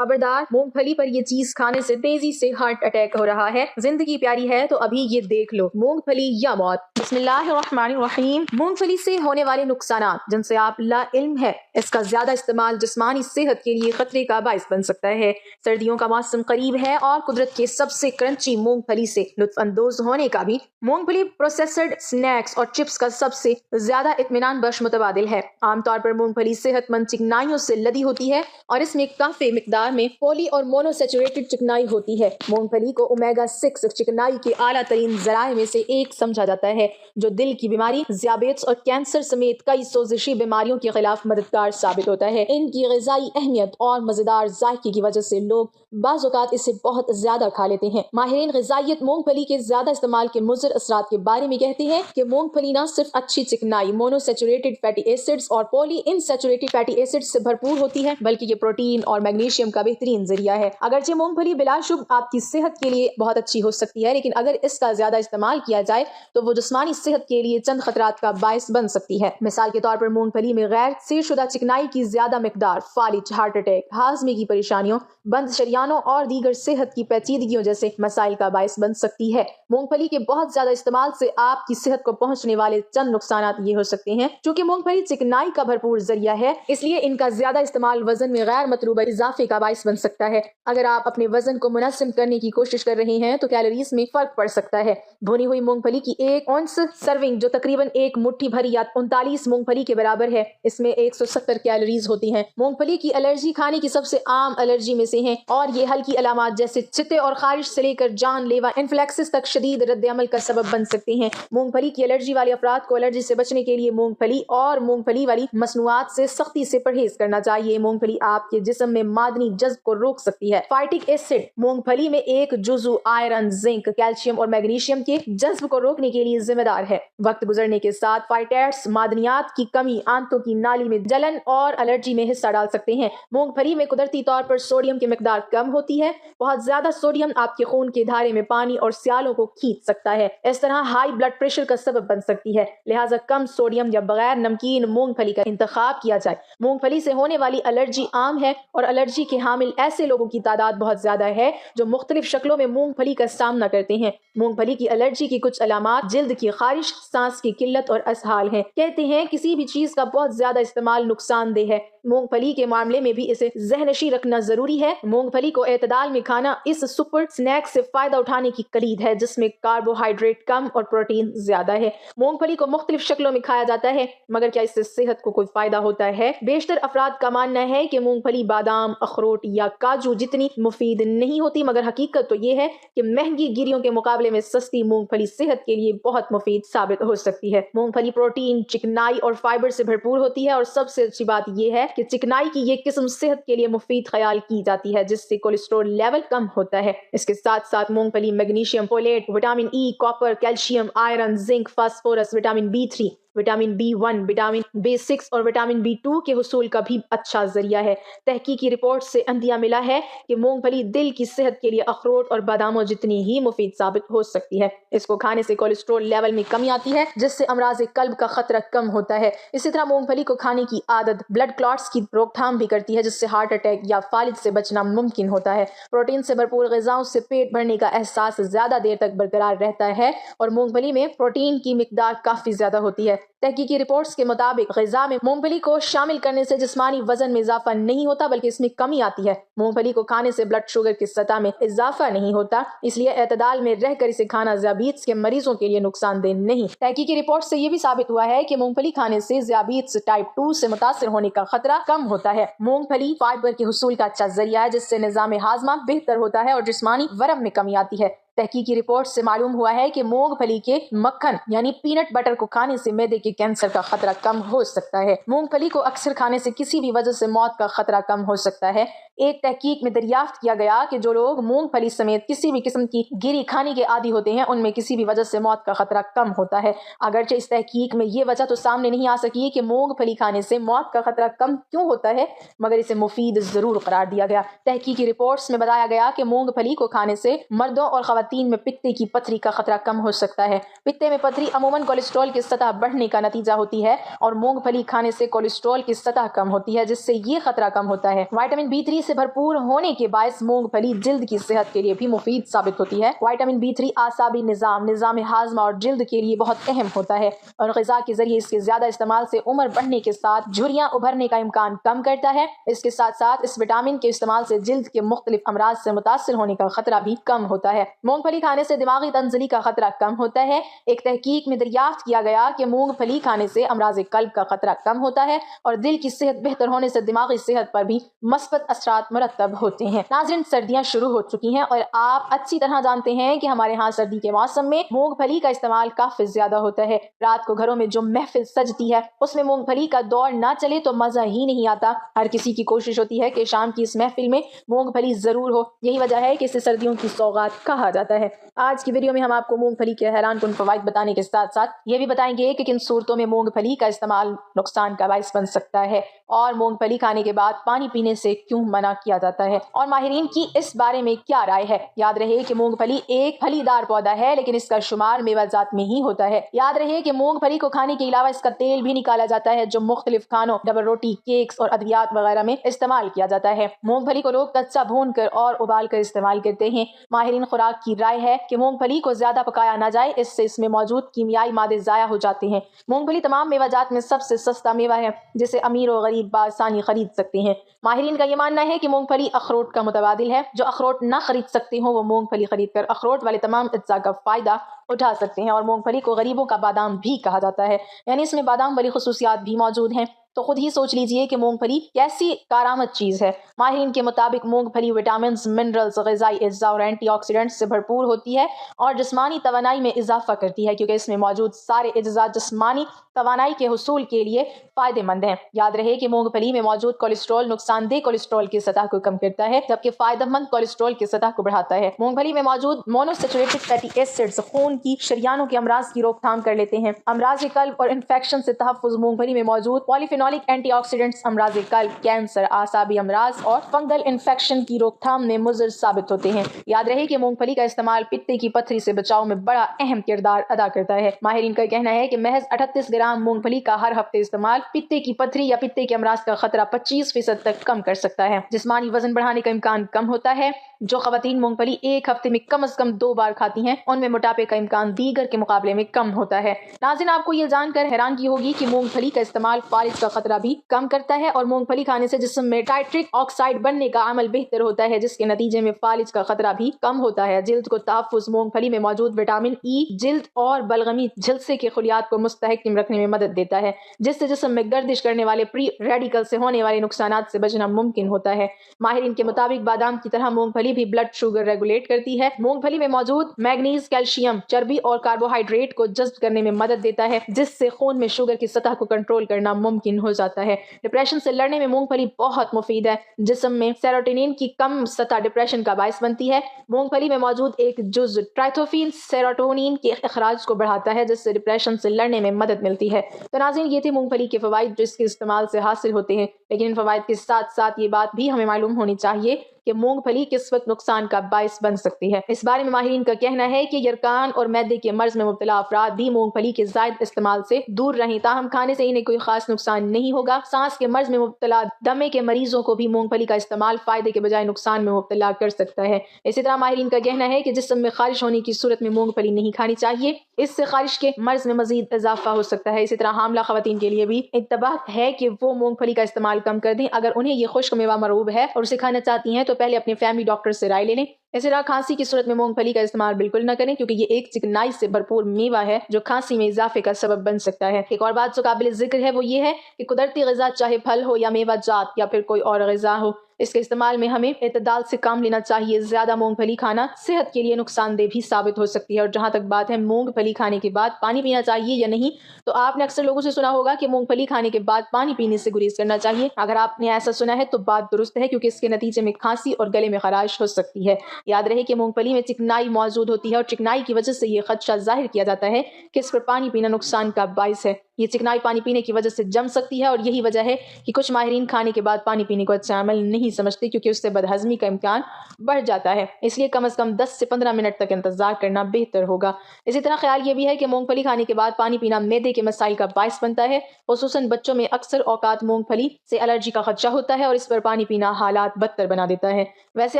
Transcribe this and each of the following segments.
खबरदार, मूंगफली पर ये चीज खाने से तेजी से हार्ट अटैक हो रहा है। जिंदगी प्यारी है तो अभी ये देख लो, मूंगफली या मौत। बिस्मिल्लाहिर्रहमानिर्रहीम। मूंगफली से होने वाले नुकसान जिनसे आप ला इल्म है। इसका ज्यादा इस्तेमाल जिस्मानी सेहत के लिए खतरे का बाइस बन सकता है। सर्दियों का मौसम करीब है और कुदरत के सबसे क्रंची मूंगफली से लुत्फ अंदोज होने का भी। मूंगफली प्रोसेसर्ड स्नैक्स और चिप्स का सबसे ज्यादा इत्मीनान बख्श मुतबादिल है। आमतौर पर मूंगफली सेहतमंद चिकनाइयों से लदी होती है और इसमें काफी मिकदार में पॉली और मोनोसेचुरेटेड चिकनाई होती है। मूंगफली को ओमेगा 6 चिकनाई के आला तरीन जराए में से एक समझा जाता है, जो दिल की बीमारी, ज़ियाबेट्स और कैंसर समेत कई सोजिशी बीमारियों के खिलाफ मददगार साबित होता है। इनकी ग़िज़ाई अहमियत और मज़ेदार जायके की वजह से लोग बाज़ औक़ात इसे बहुत ज्यादा खा लेते हैं। माहिरीन ग़िज़ाइयत मूंगफली के ज्यादा इस्तेमाल के मुज़र असरात के बारे में कहते हैं कि मूंगफली न सिर्फ अच्छी चिकनाई, मोनोसेचुरेटेड फैटी एसिड्स और पॉली इनसेचुरेटेड फैटी एसिड्स से भरपूर होती है, बल्कि ये प्रोटीन और मैग्नीशियम का बेहतरीन जरिया है। अगरचे मूंगफली बिलाशुब आपकी सेहत के लिए बहुत अच्छी हो सकती है, लेकिन अगर इसका ज्यादा इस्तेमाल किया जाए तो वो जिस्मानी सेहत के लिए चंद खतरात का बायस बन सकती है। मिसाल के तौर पर मूंगफली में गैर सीरशुदा चिकनाई की ज्यादा मिकदार फालिज, हार्ट अटैक, हाजमे की परेशानियों, बंद शरियानों और दीगर सेहत की पेचीदगियों जैसे मसाइल का बायस बन सकती है। मूंगफली के बहुत ज्यादा इस्तेमाल से आपकी सेहत को पहुंचने वाले चंद नुकसानात ये हो सकते हैं। चूंकि मूंगफली चिकनाई का भरपूर जरिया है, इसलिए इनका ज्यादा इस्तेमाल वजन में गैर मतलूबा इजाफे का बायस बन सकता है। अगर आप अपने वजन को मुनस्सिम करने की कोशिश कर रहे हैं तो कैलोरीज में फर्क पड़ सकता है। भुनी हुई मूंगफली की एक औंस सर्विंग, जो तकरीबन एक मुट्ठी भरी या 39 मूंगफली के बराबर है, इसमें 170 कैलोरीज होती हैं। मूंगफली की एलर्जी खाने की सबसे आम एलर्जी में से है और ये हल्की अलामात जैसे छिते और खारिश से लेकर जानलेवा इन्फ्लेक्सिस तक शदीद रद्द अमल का सबब बन सकते हैं। मूंगफली की एलर्जी वाले अफराद को एलर्जी से बचने के लिए मूंगफली और मूंगफली वाली मसनूआत से सख्ती से परहेज करना चाहिए। मूंगफली आपके जिस्म में मादनी जज्ब को रोक सकती है। फाइटिक एसिड मूंगफली में एक जुज़ु आयरन, जिंक, कैल्शियम और मैग्नीशियम के जज्ब को रोकने के लिए जिम्मेदार है। वक्त गुजरने के साथ फाइटेट्स मादनियात की कमी आंतों की नाली में जलन और एलर्जी में हिस्सा डाल सकते हैं। मूंगफली में कुदरती तौर पर सोडियम की मिकदार कम होती है। बहुत ज्यादा सोडियम आपके खून के धारे में पानी और स्यालों को खींच सकता है। इस तरह हाई ब्लड प्रेशर का सबब बन सकती है। लिहाजा कम सोडियम या बगैर नमकीन मूंगफली का इंतखाब किया जाए। मूंगफली से होने वाली एलर्जी आम है और एलर्जी के हामिल ऐसे लोगों की तादाद बहुत ज्यादा है जो मुख्तलिफ शक्लों में मूंगफली का सामना करते हैं। मूंगफली की एलर्जी की कुछ अलामात जिल्द की खारिश, सांस की किल्लत और असहाल हैं। कहते हैं किसी भी चीज का बहुत ज्यादा इस्तेमाल नुकसानदेह है। मूंगफली के मामले में भी इसे ज़हनशी रखना जरूरी है। मूंगफली को एतदाल में खाना इस सुपर स्नैक से फायदा उठाने की कलीद है, जिसमें कार्बोहाइड्रेट कम और प्रोटीन ज्यादा है। मूंगफली को मुख्तलिफ शक्लों में खाया जाता है, मगर क्या इससे सेहत को कोई फायदा होता है? बेशतर अफराद का मानना है कि मूंगफली बादाम, अखरोट या काजू जितनी मुफीद नहीं होती, मगर हकीकत तो ये है कि महंगी गिरियों के मुकाबले में सस्ती मूंगफली सेहत के लिए बहुत मुफीद साबित हो सकती है। मूंगफली प्रोटीन, चिकनाई और फाइबर से भरपूर होती है और सबसे अच्छी बात यह है कि चिकनाई की ये किस्म सेहत के लिए मुफीद ख्याल की जाती है, जिससे कोलेस्ट्रॉल लेवल कम होता है। इसके साथ साथ मूंगफली magnesium, folate, vitamin E, copper, calcium, iron, zinc, phosphorus, vitamin B3, vitamin B1, vitamin B6 और विटामिन B2 के हुसूल का भी अच्छा जरिया है। तहकीकी रिपोर्ट से अंदिया मिला है कि मूंगफली दिल की सेहत के लिए अखरोट और बादामों जितनी ही मुफीद साबित हो सकती है। इसको खाने से कोलेस्ट्रॉल लेवल में कमी आती है, जिससे अमराज कल्ब का खतरा कम होता है। इसी तरह मूंगफली को खाने की आदत ब्लड क्लॉट्स की रोकथाम भी करती है, जिससे हार्ट अटैक या फालिज से बचना मुमकिन होता है। प्रोटीन से भरपूर ग़िज़ाओं से पेट भरने का एहसास ज्यादा देर तक बरकरार रहता है और मूंगफली में प्रोटीन की मिकदार काफी ज्यादा होती है। तहकीकी रिपोर्ट्स के मुताबिक ग़िज़ा में मूंगफली को शामिल करने से जिस्मानी वजन में इजाफा नहीं होता, बल्कि इसमें कमी आती है। मूंगफली को खाने से ब्लड शुगर की सतह में इजाफा नहीं होता, इसलिए एतदाल में रहकर इसे खाना ज़ियाबीत्स के मरीजों के लिए नुकसानदेह नहीं। तहकीकी रिपोर्ट से यह भी साबित हुआ है कि मूंगफली खाने से ज़ियाबीत्स टाइप 2 से मुतासिर होने का खतरा कम होता है। मूंगफली फाइबर के हुसूल का अच्छा जरिया है, जिससे निज़ाम हाज़मा बेहतर होता है और जिस्मानी वरम में कमी आती है। तहकीकी रिपोर्ट से मालूम हुआ है कि मूंगफली के मक्खन यानी पीनट बटर को खाने से मैदे के कैंसर का खतरा कम हो सकता है। मूंगफली को अक्सर खाने से किसी भी वजह से मौत का खतरा कम हो सकता है। एक तहकीक में दरियाफ्त किया गया कि जो लोग मूंगफली समेत किसी भी किस्म की गिरी खाने के आदी होते हैं, उनमें किसी भी वजह से मौत का खतरा कम होता है। अगरचे इस तहकीक में ये वजह तो सामने नहीं आ सकी कि मूंगफली खाने से मौत का खतरा कम क्यों होता है, मगर इसे मुफीद जरूर करार दिया गया। तहकीकी रिपोर्ट्स में बताया गया कि मूंगफली को खाने से मर्दों और खवातीन में पित्ते की पथरी का खतरा कम हो सकता है। पित्ते में पथरी अमूमन कोलेस्ट्रॉल की सतह बढ़ने का नतीजा होती है और मूंगफली खाने से कोलेस्ट्रॉल की सतह कम होती है, जिससे ये खतरा कम होता है। विटामिन B3 से से भरपूर होने के बायस मूंगफली जिल्द की सेहत के लिए भी मुफीद साबित होती है। विटामिन B3 आसाबी निज़ाम हाजमा और जिल्द के लिए बहुत अहम होता है और ग़िज़ा के जरिए इसके ज़्यादा इस्तेमाल से उम्र बढ़ने के साथ झुर्रियाँ उभरने का इम्कान कम करता है। इसके साथ साथ इस विटामिन के इस्तेमाल से जिल्द के मुख्तलिफ अमराज से मुतासिर होने का खतरा भी कम होता है। मूंगफली खाने से दिमागी तंजली का खतरा कम होता है। एक तहकीक में दरियाफ्त किया गया कि मूंगफली खाने से अमराज कल्ब का खतरा कम होता है और दिल की सेहत बेहतर होने से दिमागी सेहत पर भी मस्बत असरात मुरतब होते हैं। नाज़रीन, सर्दियाँ शुरू हो चुकी हैं और आप अच्छी तरह जानते हैं कि हमारे यहाँ सर्दी के मौसम में मूंगफली का इस्तेमाल काफी ज्यादा होता है। रात को घरों में जो महफिल सजती है उसमें मूंगफली का दौर ना चले तो मजा ही नहीं आता। हर किसी की कोशिश होती है कि शाम की इस महफिल में मूंगफली जरूर हो। यही वजह है कि इसे सर्दियों की सौगात कहा जाता है। आज की वीडियो में हम आपको मूंगफली के हैरान कुन फवाइद बताने के साथ साथ ये भी बताएंगे कि किन सूरतों में मूंगफली का इस्तेमाल नुकसान का बाइस बन सकता है और मूंगफली खाने के बाद पानी पीने से क्यों मना किया जाता है और माहिरीन की इस बारे में क्या राय है। याद रहे कि मूंगफली एक फलीदार पौधा है लेकिन इसका शुमार मेवाजात में ही होता है। याद रहे कि मूंगफली को खाने के अलावा इसका तेल भी निकाला जाता है जो मुख्तलिफ खानों, डबल रोटी, केक्स और अद्वियात वगैरह में इस्तेमाल किया जाता है। मूंगफली को लोग कच्चा भून कर और उबाल कर इस्तेमाल करते हैं। माहिरीन खुराक की राय है कि मूंगफली को ज्यादा पकाया ना जाए, इससे इसमें मौजूद कीमियाई मादे जाया हो जाते हैं। मूंगफली तमाम मेवाजात में सबसे सस्ता मेवा है जिसे अमीर और गरीब बासानी खरीद सकते हैं। माहिरीन का ये मानना है कि मूंगफली अखरोट का मुतबादिल है। जो अखरोट ना खरीद सकते हो वो मूंगफली खरीद कर अखरोट वाले तमाम अज्जा का फायदा उठा सकते हैं। और मूंगफली को गरीबों का बादाम भी कहा जाता है, यानी इसमें बादाम वाली खुसूसियात भी मौजूद हैं। तो खुद ही सोच लीजिए कि मूंगफली कैसी कारामद चीज है। माहिरीन के मुताबिक मूंगफली विटामिन, मिनरल्स, ग़िज़ाई अज्जा और एंटीऑक्सीडेंट्स से भरपूर होती है और जिस्मानी तवानाई में इजाफा करती है क्योंकि इसमें मौजूद सारे अज्जा जिस्मानी तवानाई के हुसूल के लिए फायदेमंद हैं। याद रहे कि मूंगफली में मौजूद कोलेस्ट्रॉल नुकसानदेह कोलेस्ट्रॉल की सतह को कम करता है जबकि फायदेमंद कोलेस्ट्रॉल की सतह को बढ़ाता है। मूंगफली में मौजूद मोनोसैचुरेटेड फैटी एसिड्स खून की शरियानों के अमराज की रोकथाम कर लेते हैं। अमराज कल्ब और इन्फेक्शन से तहफ़्फ़ुज़ मूंगफली में मौजूद पॉलीफेनोलिक एंटीऑक्सीडेंट्स अमराज कल्ब, कैंसर, आसाबी अमराज और फंगल इन्फेक्शन की रोकथाम में मुज़र साबित होते हैं। याद रहे कि मूंगफली का इस्तेमाल पित्ते की पथरी से बचाव में बड़ा अहम किरदार अदा करता है। माहिरीन का कहना है कि महज 38 ग्राम मूंगफली का हर हफ्ते इस्तेमाल पित्ते की पथरी या पित्ते के अमराज का खतरा 25% तक कम कर सकता है। जिस्मानी वजन बढ़ाने का इम्कान कम होता है। जो खवातीन मूंगफली एक हफ्ते में कम से कम 2 बार खाती हैं उनमें मोटापे का इम्कान दीगर के मुकाबले में कम होता है। नाज़रीन, आपको ये जानकर हैरानगी होगी कि मूंगफली का इस्तेमाल फालिज का खतरा भी कम करता है और मूंगफली खाने से जिस्म में टाइट्रिक ऑक्साइड बनने का अमल बेहतर होता है जिसके नतीजे में फालिज का खतरा भी कम होता है। जिल्द को तहफ़्फ़ुज़ मूंगफली में मौजूद विटामिन ई जिल्द और बलगमी झलसे के खुलियात को मुस्तहकम रखने में मदद देता है जिससे जिस्म में गर्दिश करने वाले प्री रेडिकल से होने वाले नुकसानात से बचना मुमकिन होता है। माहिरीन के मुताबिक बादाम की तरह मूंगफली भी ब्लड शुगर रेगुलेट करती है। मूंगफली में मौजूद मैग्नीज, कैल्शियम, चर्बी और कार्बोहाइड्रेट को जज्ब करने में मदद देता है जिससे खून में शुगर की सतह को कंट्रोल करना मुमकिन हो जाता है। डिप्रेशन से लड़ने में मूंगफली बहुत मुफीद है। जिस्म में सेरोटोनिन की कम सतह डिप्रेशन का बायस बनती है। मूंगफली में मौजूद एक जुज ट्राइथोफिन सेरोटोनिन के अखराज को बढ़ाता है जिससे डिप्रेशन से लड़ने में मदद मिलती है। तो नाज़रीन, ये थे मूंगफली के फवाइद जो इसके इस्तेमाल से हासिल होते हैं, लेकिन इन फवाइद के साथ साथ ये बात भी हमें मालूम होनी चाहिए कि मूंगफली किस वक्त नुकसान का बायस बन सकती है। इस बारे में माहिरीन का कहना है कि यरकान और मैदे के मर्ज में मुब्तला अफराद भी मूंगफली के जायद इस्तेमाल से दूर रहें। ताहम खाने से इन्हें कोई खास नुकसान नहीं होगा। सांस के मर्ज में मुब्तला दमे के मरीजों को भी मूंगफली का इस्तेमाल फायदे के बजाय नुकसान में मुब्तला कर सकता है। इसी तरह माहिरीन का कहना है कि जिस्म में खारिश होने की सूरत में मूंगफली नहीं खानी चाहिए, इससे खारिश के मर्ज में मजीद इजाफा हो सकता है। इसी तरह हामला खवातीन के लिए भी इंतबाह है कि वो मूंगफली का इस्तेमाल कम कर दें। अगर उन्हें ये खुश्क मेवा मरूब है और उसे खाना चाहती हैं तो पहले अपने फैमिली डॉक्टर से राय ले लें। इसी तरह खांसी की सूरत में मूंगफली का इस्तेमाल बिल्कुल न करें क्योंकि ये एक चिकनाई से भरपूर मेवा है जो खांसी में इजाफे का सबब बन सकता है। एक और बात जो काबिल जिक्र है वो ये है कि कुदरती ग़िज़ा चाहे फल हो या मेवा जात या फिर कोई और ग़िज़ा हो, इसके इस्तेमाल में हमें एतदाल से काम लेना चाहिए। ज्यादा मूंगफली खाना सेहत के लिए नुकसानदेह भी साबित हो सकती है। और जहां तक बात है मूंगफली खाने के बाद पानी पीना चाहिए या नहीं, तो आपने अक्सर लोगों से सुना होगा कि मूंगफली खाने के बाद पानी पीने से गुरेज करना चाहिए। अगर आपने ऐसा सुना है तो बात दुरुस्त है क्योंकि इसके नतीजे में खांसी और गले में खराश हो सकती है। याद रहे कि मूंगफली में चिकनाई मौजूद होती है और चिकनाई की वजह से ये खदशा जाहिर किया जाता है कि इस पर पानी पीना नुकसान का बाइस है। یہ चिकनाई पानी पीने की वजह से जम सकती है और यही वजह है कि कुछ माहिरीन खाने के बाद पानी पीने को अच्छा अमल नहीं समझते क्योंकि उससे बदहजमी का इम्कान बढ़ जाता है। इसलिए कम से कम 10 से 15 मिनट तक इंतजार करना बेहतर होगा। इसी तरह ख्याल ये भी है कि मूंगफली खाने के बाद पानी पीना मैदे के मसाइल का बायस बनता है। खुसूसन बच्चों में अक्सर औकात मूंगफली से एलर्जी का खदशा होता है और इस पर पानी पीना हालात बदतर बना देता है। वैसे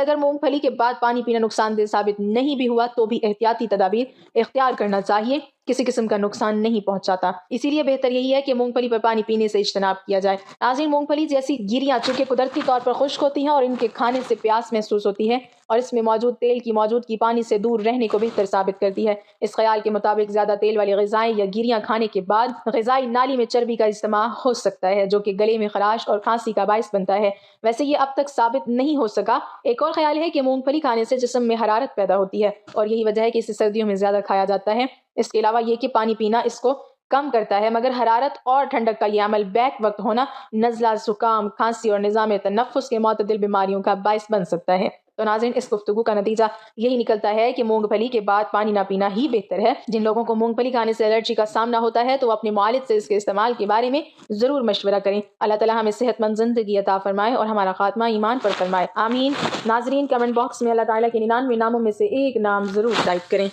अगर मूंगफली के बाद पानी पीना नुकसानदेह साबित नहीं भी हुआ तो भी एहतियाती तदाबीर इख्तियार करना चाहिए, किसी किस्म का नुकसान नहीं पहुंचाता। इसीलिए बेहतर यही है कि मूंगफली पर पानी पीने से इज्तनाब किया जाए। नाज़रीन, मूंगफली जैसी गिरियां चूंकि कुदरती तौर पर खुश्क होती हैं और इनके खाने से प्यास महसूस होती है और इसमें मौजूद तेल की मौजूदगी पानी से दूर रहने को बेहतर साबित करती है। इस ख्याल के मुताबिक ज्यादा तेल वाली ग़िज़ाएं या गिरियां खाने के बाद ग़िज़ाई नाली में चर्बी का इस्तेमाल हो सकता है जो कि गले में खराश और खांसी का बायस बनता है। वैसे ये अब तक साबित नहीं हो सका। एक और ख्याल है कि मूंगफली खाने से जिस्म में हरारत पैदा होती है और यही वजह है कि इसे सर्दियों में ज्यादा खाया जाता है। इसके अलावा ये कि पानी पीना इसको कम करता है, मगर हरारत और ठंडक का ये अमल बैक वक्त होना नज़ला, जुकाम, खांसी और निज़ाम तनफ्फुस के मुतअद्दिल बीमारियों का बायस बन सकता है। तो नाज़रीन, इस गुफ्तगू का नतीजा यही निकलता है कि मूंगफली के बाद पानी ना पीना ही बेहतर है। जिन लोगों को मूंगफली खाने से एलर्जी का सामना होता है तो वो अपने मुआलिज से इसके इस्तेमाल के बारे में ज़रूर मशवरा करें। अल्लाह ताला हमें सेहतमंद ज़िंदगी अता फरमाए और हमारा खात्मा ईमान पर फरमाए, आमीन। नाज़रीन, कमेंट बॉक्स में अल्लाह ताला के 99 नामों में से एक नाम ज़रूर टाइप करें।